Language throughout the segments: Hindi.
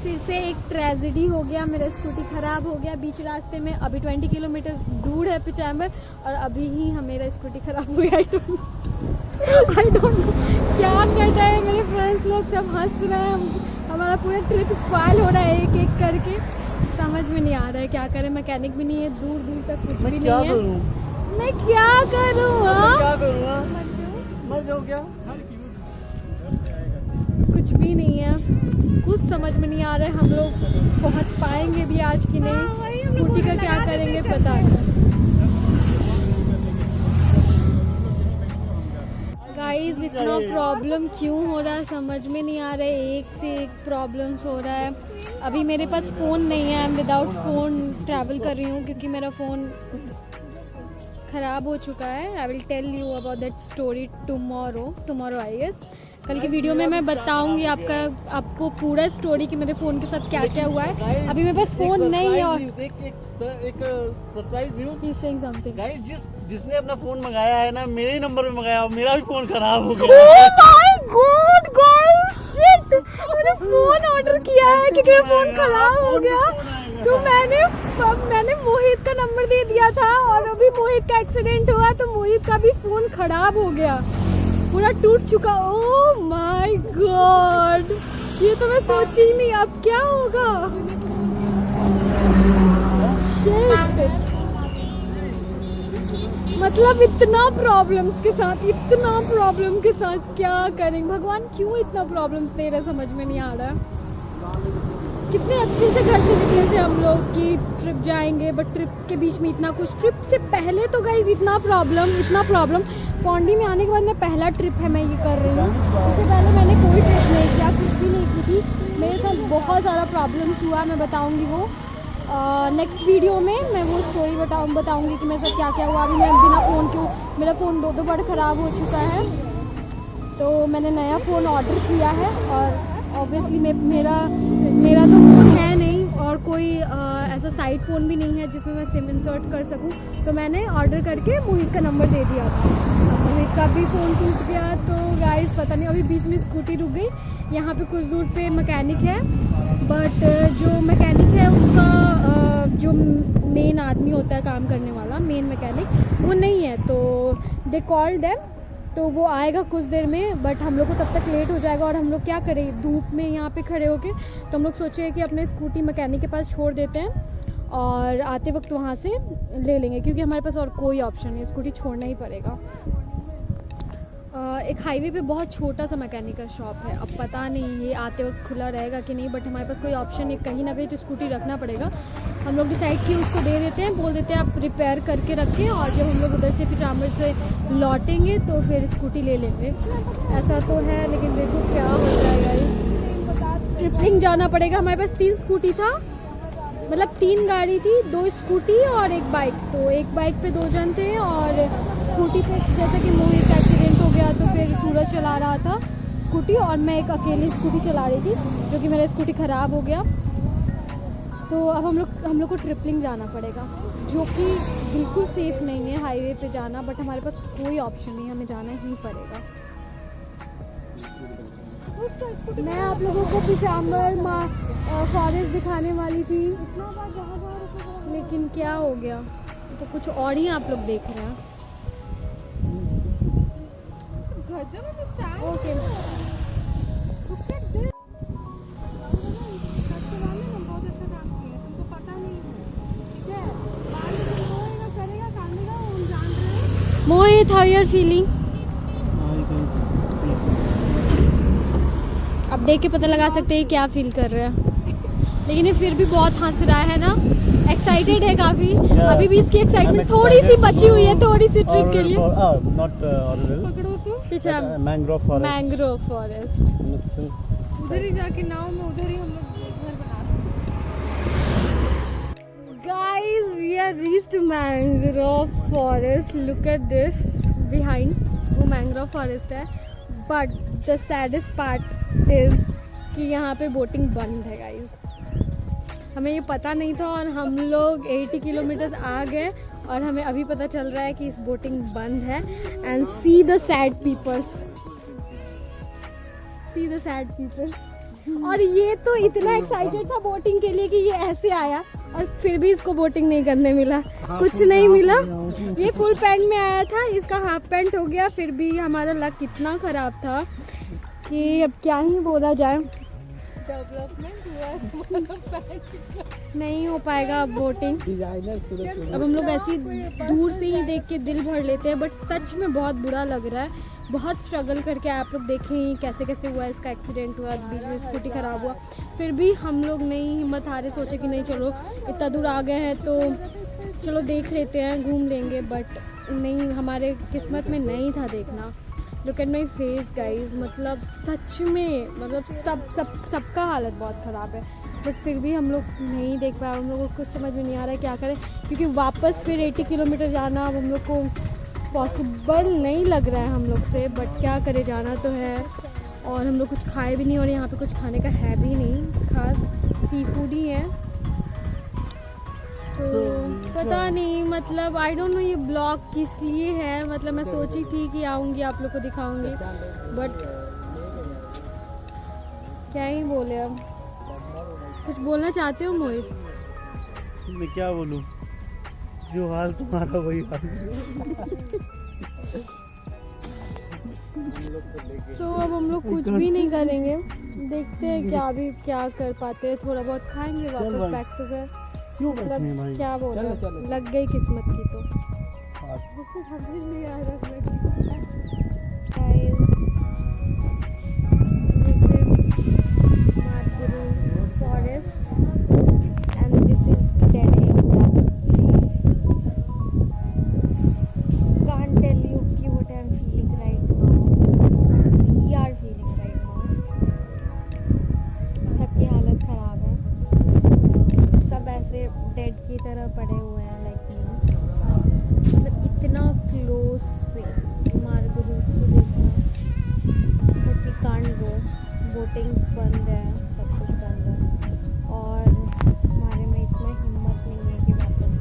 फिर से एक ट्रेजेडी हो गया, मेरा स्कूटी ख़राब हो गया बीच रास्ते में। अभी 20 किलोमीटर दूर है पिचाम्बर और अभी ही मेरा स्कूटी ख़राब हो गया। आई डोंट नो क्या कर रहे हैं मेरे फ्रेंड्स लोग, सब हंस रहे हैं। हमारा पूरा ट्रिप स्पॉइल हो रहा है एक एक करके, समझ में नहीं आ रहा है क्या करें। मैकेनिक भी नहीं है, दूर दूर तक कुछ भी नहीं है। मैं क्या करूँ? मर जाओ क्या? कुछ भी नहीं है, कुछ समझ में नहीं आ रहा है। हम लोग पहुंच पाएंगे भी आज कि नहीं, स्कूटी का क्या करेंगे पता नहीं। गाइस इतना प्रॉब्लम क्यों हो रहा है समझ में नहीं आ रहा है, एक से एक प्रॉब्लम्स हो रहा है। अभी मेरे पास फ़ोन नहीं है, I am without phone travel कर रही हूँ क्योंकि मेरा फ़ोन ख़राब हो चुका है। I will tell you about that story tomorrow I guess. कल की वीडियो में मैं बताऊंगी आपको पूरा स्टोरी कि मेरे फ़ोन के साथ क्या क्या हुआ है। अभी मेरे पास फ़ोन नहीं है। और एक surprise news, he saying something. Guys जिसने अपना फ़ोन मंगाया है ना, मेरे ही नंबर पे मंगाया, मेरा भी फ़ोन खराब हो गया। Oh my God guys, shit, मैंने फ़ोन ऑर्डर किया है क्योंकि मेरा फ़ोन खराब हो गया। तो मैंने मोहित का नंबर दे दिया था और अभी मोहित का एक्सीडेंट हुआ तो मोहित का भी फ़ोन खराब हो गया, पूरा टूट चुका। ओह माय गॉड, ये तो मैं सोची ही नहीं अब क्या होगा। शिट, मतलब इतना प्रॉब्लम के साथ क्या करेंगे। भगवान क्यों इतना प्रॉब्लम्स दे रहे, समझ में नहीं आ रहा है। कितने अच्छे से घर से निकले थे हम लोग कि ट्रिप जाएंगे, बट ट्रिप के बीच में इतना कुछ। ट्रिप से पहले तो गाइज इतना प्रॉब्लम पौंडी में आने के बाद मैं पहला ट्रिप है मैं ये कर रही हूँ। उससे पहले मैंने कोई ट्रिप नहीं किया, कुछ भी नहीं की थी। मेरे साथ बहुत सारा प्रॉब्लम्स हुआ, मैं बताऊँगी वो नेक्स्ट वीडियो में। मैं वो स्टोरी बताऊँगी कि मेरे साथ क्या क्या हुआ। अभी मैं बिना फ़ोन के, मेरा फ़ोन दो बार ख़राब हो चुका है तो मैंने नया फ़ोन ऑर्डर किया है। और ऑब्वियसली मेरा तो फ़ोन है नहीं और कोई ऐसा साइड फ़ोन भी नहीं है जिसमें मैं सिम इंसर्ट कर सकूं, तो मैंने ऑर्डर करके मोहित का नंबर दे दिया था। मोहित का भी फ़ोन टूट गया तो गाइस पता नहीं, अभी बीच में स्कूटी रुक गई। यहाँ पे कुछ दूर पे मैकेनिक है, बट जो मैकेनिक है उसका जो मेन आदमी होता है काम करने वाला, मेन मैकेनिक, वो नहीं है। तो दे कॉल्ड देम, तो वो आएगा कुछ देर में, बट हम लोग को तब तक लेट हो जाएगा। और हम लोग क्या करें धूप में यहाँ पे खड़े होके, तो हम लोग सोचे कि अपने स्कूटी मैकेनिक के पास छोड़ देते हैं और आते वक्त वहाँ से ले लेंगे, क्योंकि हमारे पास और कोई ऑप्शन नहीं है, स्कूटी छोड़ना ही पड़ेगा। एक हाईवे पे बहुत छोटा सा मैकेनिक का शॉप है, अब पता नहीं ये आते वक्त खुला रहेगा कि नहीं, बट हमारे पास कोई ऑप्शन नहीं, कहीं ना कहीं तो स्कूटी रखना पड़ेगा। हम लोग डिसाइड किए उसको दे देते हैं, बोल देते हैं आप रिपेयर करके रखें और जब हम लोग उधर से पिचाम्बर से लौटेंगे तो फिर स्कूटी ले लेंगे। ऐसा तो है, लेकिन देखो क्या हो जाएगा। ट्रिपलिंग जाना पड़ेगा। हमारे पास 3 स्कूटी था, मतलब 3 गाड़ी थी, 2 स्कूटी और 1 बाइक। तो 1 बाइक पे 2 जन थे और स्कूटी पे जैसे कि मोहित का एक्सीडेंट हो गया तो फिर सूरज चला रहा था स्कूटी और मैं एक अकेली स्कूटी चला रही थी, जो कि मेरा स्कूटी ख़राब हो गया। तो अब हम लोग को ट्रिपलिंग जाना पड़ेगा, जो कि बिल्कुल सेफ़ नहीं है हाईवे पे जाना, बट हमारे पास कोई ऑप्शन नहीं, हमें जाना ही पड़ेगा। मैं आप लोगों को पिचाम्बर फॉरेस्ट दिखाने वाली थी, लेकिन क्या हो गया, तो कुछ और ही आप लोग देख रहे हैं। Okay Mohit, how you are feeling? अब देख के पता लगा सकते हैं क्या फील कर रहे हैं, लेकिन ये फिर भी बहुत हंस रहा है ना, एक्साइटेड है काफ़ी। अभी भी इसकी एक्साइटमेंट थोड़ी सी बची हुई है, थोड़ी सी ट्रिप के लिए। पीछे मैंग्रोव फॉरेस्ट, उधर ही जाके नाव में उधर ही हम लोग घर बना सकते। Guys we are reached mangrove forest, look at this behind, वो मैंग्रोव फॉरेस्ट है। But the saddest part is कि यहाँ पे बोटिंग बंद है गाइस। हमें ये पता नहीं था और हम लोग 80 किलोमीटर्स आ गए और हमें अभी पता चल रहा है कि इस बोटिंग बंद है। And see the sad peoples, see the sad peoples. और ये तो इतना एक्साइटेड था बोटिंग के लिए कि ये ऐसे आया और फिर भी इसको बोटिंग नहीं करने मिला, कुछ नहीं मिला। ये फुल पैंट में आया था, इसका हाफ पैंट हो गया। फिर भी हमारा लक इतना ख़राब था कि अब क्या ही बोला जाए। डेवलपमेंट हुआ है, नहीं हो पाएगा अब बोटिंग। अब हम लोग ऐसे ही दूर से ही देख के दिल भर लेते हैं, बट सच में बहुत बुरा लग रहा है। बहुत स्ट्रगल करके आप लोग देखें कैसे कैसे हुआ, इसका एक्सीडेंट हुआ, बीच में स्कूटी ख़राब हुआ, फिर भी हम लोग नहीं हिम्मत हारे, सोचे कि नहीं चलो इतना दूर आ गए हैं तो चलो देख लेते हैं, घूम लेंगे। बट नहीं, हमारे किस्मत में नहीं था देखना। Look at my face guys, मतलब सच में, मतलब सबका हालत बहुत ख़राब है। बट फिर भी हम लोग नहीं देख पाए, हम लोगों को कुछ समझ में नहीं आ रहा है क्या करें, क्योंकि वापस फिर 80 किलोमीटर जाना अब हम लोग को पॉसिबल नहीं लग रहा है हम लोग से। बट क्या करें, जाना तो है। और हम लोग कुछ खाए भी नहीं और यहाँ पे कुछ खाने का है भी नहीं खास, सी फूड ही है। तो पता नहीं, मतलब आई डोंट नो ये ब्लॉग किस लिए है। मतलब मैं सोची थी कि आऊँगी आप लोग को दिखाऊंगी, बट क्या ही बोले। अब कुछ बोलना चाहते हो मोहित? मैं क्या बोलूं, जो हाल तुम्हारा वही हाल। तो अब हम लोग कुछ भी नहीं करेंगे, देखते हैं क्या कर पाते हैं। थोड़ा बहुत खाएंगे, वापस बैक टू घर। मतलब क्या बोल लग गई किस्मत की तो। Forest and this is dead area. Can't tell you कि what I'm feeling right now. We are feeling right now. सबकी हालत ख़राब है, सब ऐसे डेड की तरह पड़े हुए हैं लाइक मी। मतलब इतना क्लोज से मार्गरूट को देखना, but we can't go. Boatings बंद है, सब कुछ बंद है और हमारे में इतना हिम्मत नहीं है कि वापस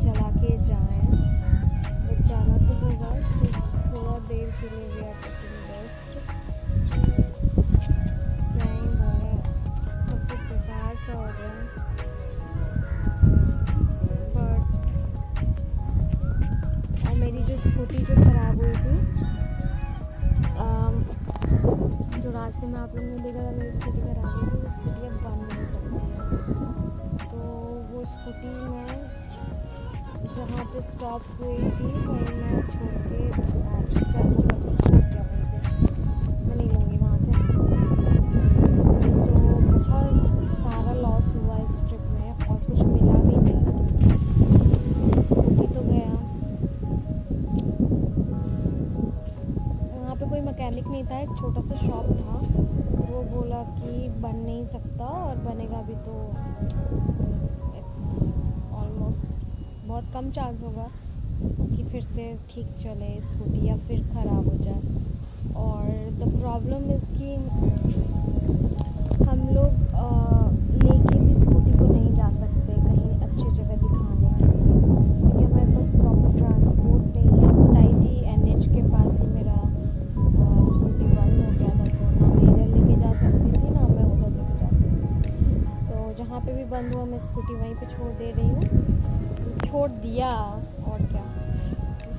चला के जाएं। जाना तो होगा, थोड़ा देर के लिए भी आप बेस्ट नहीं बोले, सब कुछ बेकार सा हो गया। बट और मेरी जो स्कूटी जो ख़राब हुई थी, जो रास्ते में आप लोगों ने देखा था मेरी स्कूटी ख़राब हुई थी, वो स्कूटी अब बंद नहीं सकती है। तो वो स्कूटी में जहाँ पे स्टॉप हुई थी वहीं मैं छोड़ के छोड़ दिया वहीं पे, मैं नहीं लूँगी वहाँ से। तो बहुत सारा लॉस हुआ इस ट्रिप में और कुछ मिला भी नहीं। स्कूटी तो गया, वहाँ पे कोई मैकेनिक नहीं था, एक छोटा सा शॉप था, वो बोला कि बन नहीं सकता और बनेगा भी तो ऑलमोस्ट बहुत कम चांस होगा कि फिर से ठीक चले स्कूटी या फिर ख़राब हो जाए। और द प्रॉब्लम इज़ कि हम लोग लेके भी स्कूटी को नहीं जा सकते कहीं अच्छी जगह दिखाने के लिए, क्योंकि हमारे पास प्रॉपर ट्रांसपोर्ट नहीं है। बताई थी NH के पास ही मेरा स्कूटी बंद हो गया था, तो ना मैं इधर लेके जा सकती थी ना मैं उधर लेके जा सकती थी। तो जहाँ पे भी बंद हुआ मैं स्कूटी वहीं पे छोड़ दे रही हूँ, छोड़ दिया। और क्या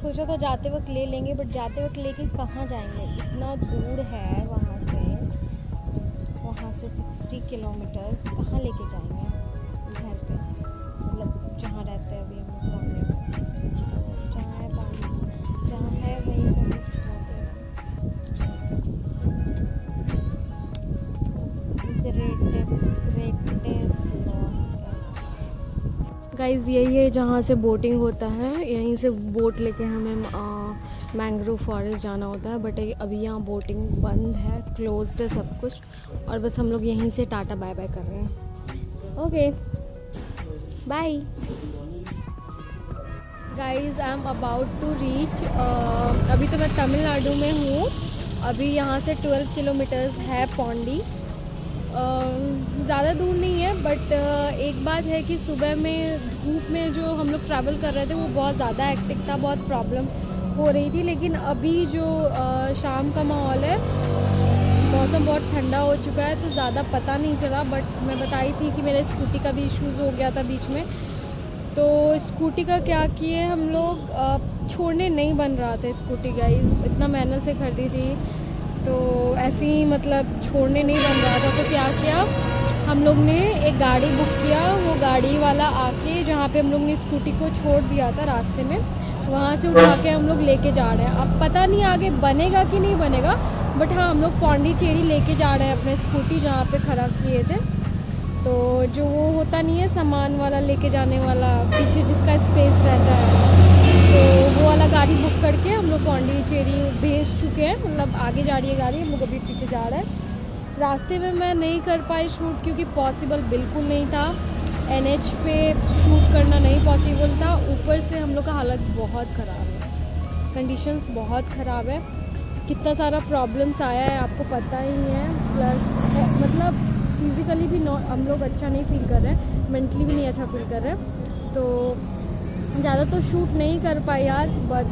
सोचा था जाते वक्त ले लेंगे, बट जाते वक्त लेके कहाँ जाएंगे, इतना दूर है वहाँ से 60 किलोमीटर्स, कहाँ लेके जाएंगे घर पे, मतलब जहाँ रहते हैं अभी हम लोग बॉम्बे में। तो जहाँ है पानी, जहाँ है वहीं पर गाइज़ यही है जहाँ से बोटिंग होता है, यहीं से बोट लेके हमें मैंग्रोव फॉरेस्ट जाना होता है। बट अभी यहाँ बोटिंग बंद है, क्लोज्ड है सब कुछ, और बस हम लोग यहीं से टाटा बाय बाय कर रहे हैं। Okay bye guys, I am about to reach. अभी तो मैं तमिलनाडु में हूँ, अभी यहाँ से 12 किलोमीटर्स है पौंडी। ज़्यादा दूर नहीं है, बट एक बात है कि सुबह में धूप में जो हम लोग ट्रैवल कर रहे थे वो बहुत ज़्यादा हेक्टिक था, बहुत प्रॉब्लम हो रही थी। लेकिन अभी जो शाम का माहौल है मौसम बहुत ठंडा हो चुका है तो ज़्यादा पता नहीं चला, बट मैं बताई थी कि मेरे स्कूटी का भी इश्यूज़ हो गया था बीच में। तो स्कूटी का क्या किए हम लोग, छोड़ने नहीं बन रहा था स्कूटी गाइस, इतना मेहनत से खरीदी थी तो ऐसे ही मतलब छोड़ने नहीं बन रहा था। तो क्या किया हम लोग ने, एक गाड़ी बुक किया, वो गाड़ी वाला आके जहाँ पे हम लोग ने स्कूटी को छोड़ दिया था रास्ते में, वहाँ से उठा के हम लोग लेके जा रहे हैं। अब पता नहीं आगे बनेगा कि नहीं बनेगा, बट हाँ हम लोग पौंडीचेरी लेके जा रहे हैं अपने स्कूटी जहाँ पे ख़राब किए थे। तो जो वो होता नहीं है सामान वाला लेके जाने वाला, पीछे जिसका स्पेस रहता है, तो वो वाला गाड़ी बुक करके हम लोग पौंडीचेरी भेज चुके हैं। मतलब आगे जा रही है गाड़ी, हम लोग अभी पीछे जा रहे हैं। रास्ते में मैं नहीं कर पाई शूट क्योंकि पॉसिबल बिल्कुल नहीं था, NH पे शूट करना नहीं पॉसिबल था। ऊपर से हम लोग का हालत बहुत ख़राब है, कंडीशंस बहुत ख़राब है, कितना सारा प्रॉब्लम्स आया है आपको पता ही है। प्लस मतलब फिज़िकली भी हम लोग अच्छा नहीं फील कर रहे हैं, मेंटली भी नहीं अच्छा फील कर रहे हैं। तो ज़्यादा तो शूट नहीं कर पाई यार, बट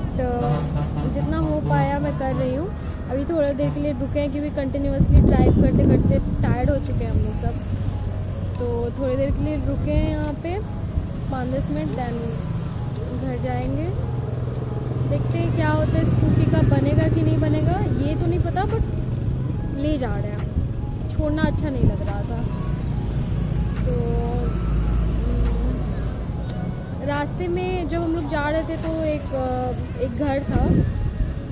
जितना हो पाया मैं कर रही हूँ। अभी थोड़ा देर के लिए रुके हैं क्योंकि कंटिन्यूसली ड्राइव करते करते टायर्ड हो चुके हैं हम लोग सब, तो थोड़ी देर के लिए रुके हैं यहाँ पे 5-10 मिनट, दैन घर जाएंगे। देखते हैं क्या होता है, स्कूटी का बनेगा कि नहीं बनेगा ये तो नहीं पता, बट ले जा रहे हैं, छोड़ना अच्छा नहीं लग रहा था। तो रास्ते में जब हम लोग जा रहे थे तो एक घर था,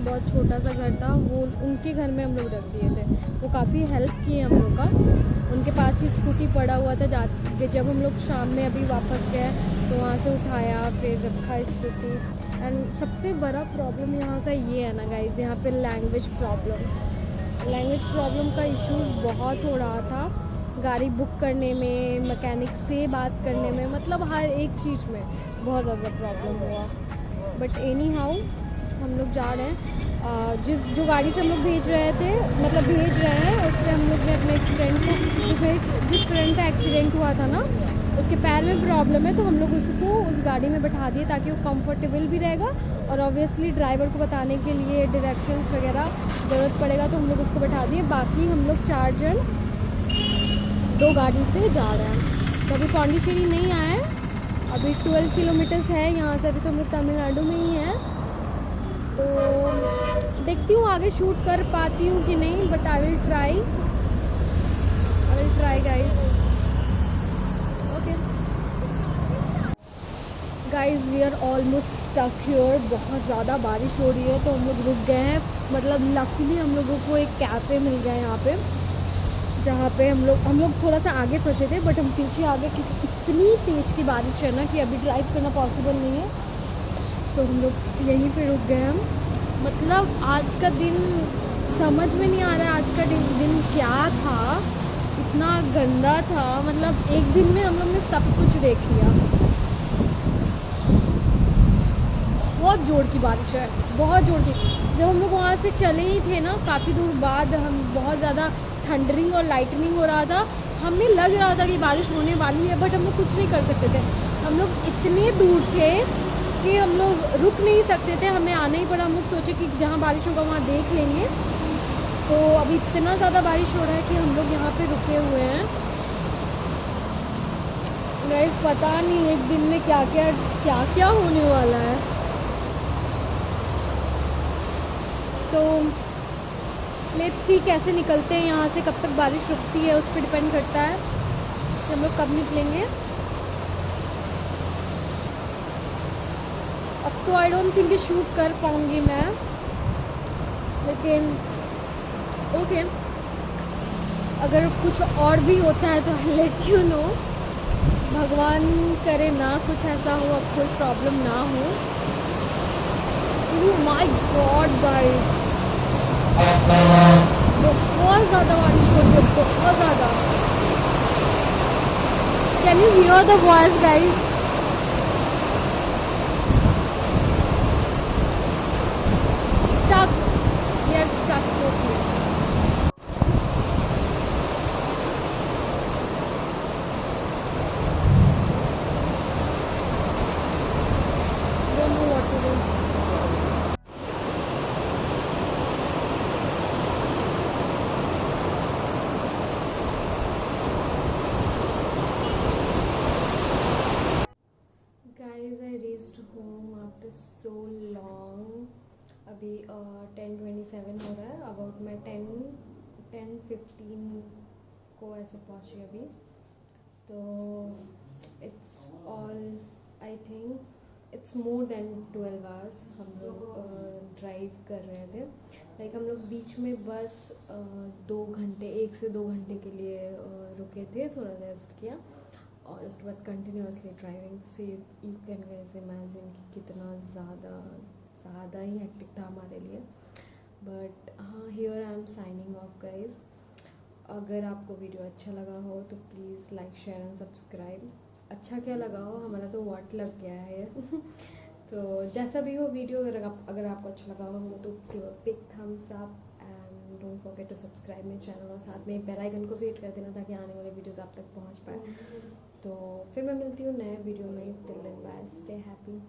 बहुत छोटा सा घर था, वो उनके घर में हम लोग रख दिए थे। वो काफ़ी हेल्प किए हम लोग का, उनके पास ही स्कूटी पड़ा हुआ था। जब हम लोग शाम में अभी वापस गए तो वहाँ से उठाया, फिर रखा स्कूटी। एंड सबसे बड़ा प्रॉब्लम यहाँ का ये है ना गाइस, यहाँ पे लैंग्वेज प्रॉब्लम का इशू बहुत हो रहा था। गाड़ी बुक करने में, मैकेनिक से बात करने में, मतलब हर एक चीज़ में बहुत ज़्यादा प्रॉब्लम हुआ। बट एनी हाउ हम लोग जा रहे हैं। जो गाड़ी से हम लोग भेज रहे हैं उससे हम लोग ने अपने फ्रेंड को, जिस फ्रेंड का एक्सीडेंट हुआ था ना, उसके पैर में प्रॉब्लम है, तो हम लोग उसको उस गाड़ी में बैठा दिए ताकि वो कंफर्टेबल भी रहेगा। और ऑब्वियसली ड्राइवर को बताने के लिए डायरेक्शंस वगैरह ज़रूरत पड़ेगा तो हम लोग उसको बैठा दिए। बाकी हम लोग 4 जन 2 गाड़ी से जा रहे हैं। तो अभी पौंडीचेरी नहीं आए हैं, अभी 12 किलोमीटर्स है यहाँ से, अभी तो हम लोग तमिलनाडु में ही हैं। तो देखती हूँ आगे शूट कर पाती हूँ कि नहीं, but I will try guys. Okay guys, we are almost stuck here. बहुत ज़्यादा बारिश हो रही है तो हम लोग रुक गए हैं। मतलब लकीली हम लोगों को एक कैफ़े मिल गया यहाँ पे, जहाँ पे हम लोग थोड़ा सा आगे फंसे थे, बट हम पीछे आ गए क्योंकि इतनी तेज़ की बारिश है ना कि अभी ड्राइव करना पॉसिबल नहीं है। तो हम लोग यहीं पे रुक गए हम। मतलब आज का दिन समझ में नहीं आ रहा है, आज का दिन क्या था, इतना गंदा था। मतलब एक दिन में हम लोग ने सब कुछ देख लिया। बहुत ज़ोर की बारिश है, बहुत ज़ोर की। जब हम लोग वहाँ से चले ही थे ना, काफ़ी दूर बाद, हम बहुत ज़्यादा थंडरिंग और लाइटनिंग हो रहा था, हमें लग रहा था कि बारिश होने वाली है, बट हम लोग कुछ नहीं कर सकते थे। हम लोग इतने दूर थे कि हम लोग रुक नहीं सकते थे, हमें आना ही पड़ा। हम लोग सोचे कि जहाँ बारिश होगा वहाँ देख लेंगे। तो अभी इतना ज़्यादा बारिश हो रहा है कि हम लोग यहाँ पे रुके हुए हैं। गाइस पता नहीं एक दिन में क्या क्या होने वाला है। तो लेट्स सी कैसे निकलते हैं यहाँ से, कब तक बारिश रुकती है उस पर डिपेंड करता है कि हम लोग कब निकलेंगे। अब तो आई डोंट थिंक शूट कर पाऊँगी मैं, लेकिन ओके, अगर कुछ और भी होता है तो लेट यू नो। भगवान करे ना कुछ ऐसा हो, अब कोई प्रॉब्लम ना हो। ओह माय गॉड गाइस, बहुत ज़्यादा बारिश हो रही है, बहुत ज़्यादा। Can you here the voice guys? Stuck. We are stuck totally. Don't know what to do. So long. अभी 10:27 हो रहा है, अबाउट मैं 10:15 को ऐसे पहुँची अभी। तो it's all, I think it's more than 12 hours हम लोग ड्राइव कर रहे थे। लाइक हम लोग बीच में बस 2 घंटे, 1 से 2 घंटे के लिए रुके थे, थोड़ा रेस्ट किया और उसके बाद continuously driving. So you can guys imagine कि कितना ज़्यादा ही हेक्टिक था हमारे लिए। बट हाँ, here I am signing off guys. अगर आपको वीडियो अच्छा लगा हो तो please like, share and subscribe. अच्छा क्या लगा हो, हमारा तो वॉट लग गया है तो जैसा भी हो वीडियो, अगर आपको अच्छा लगा हो तो give a big thumbs up and don't forget to subscribe मेरे चैनल, और साथ में बेल आइकन को भी हिट कर देना ताकि आने वाले वीडियोस आप तक पहुंच पाए। तो फिर मैं मिलती हूँ नए वीडियो में। Till then bye, stay happy.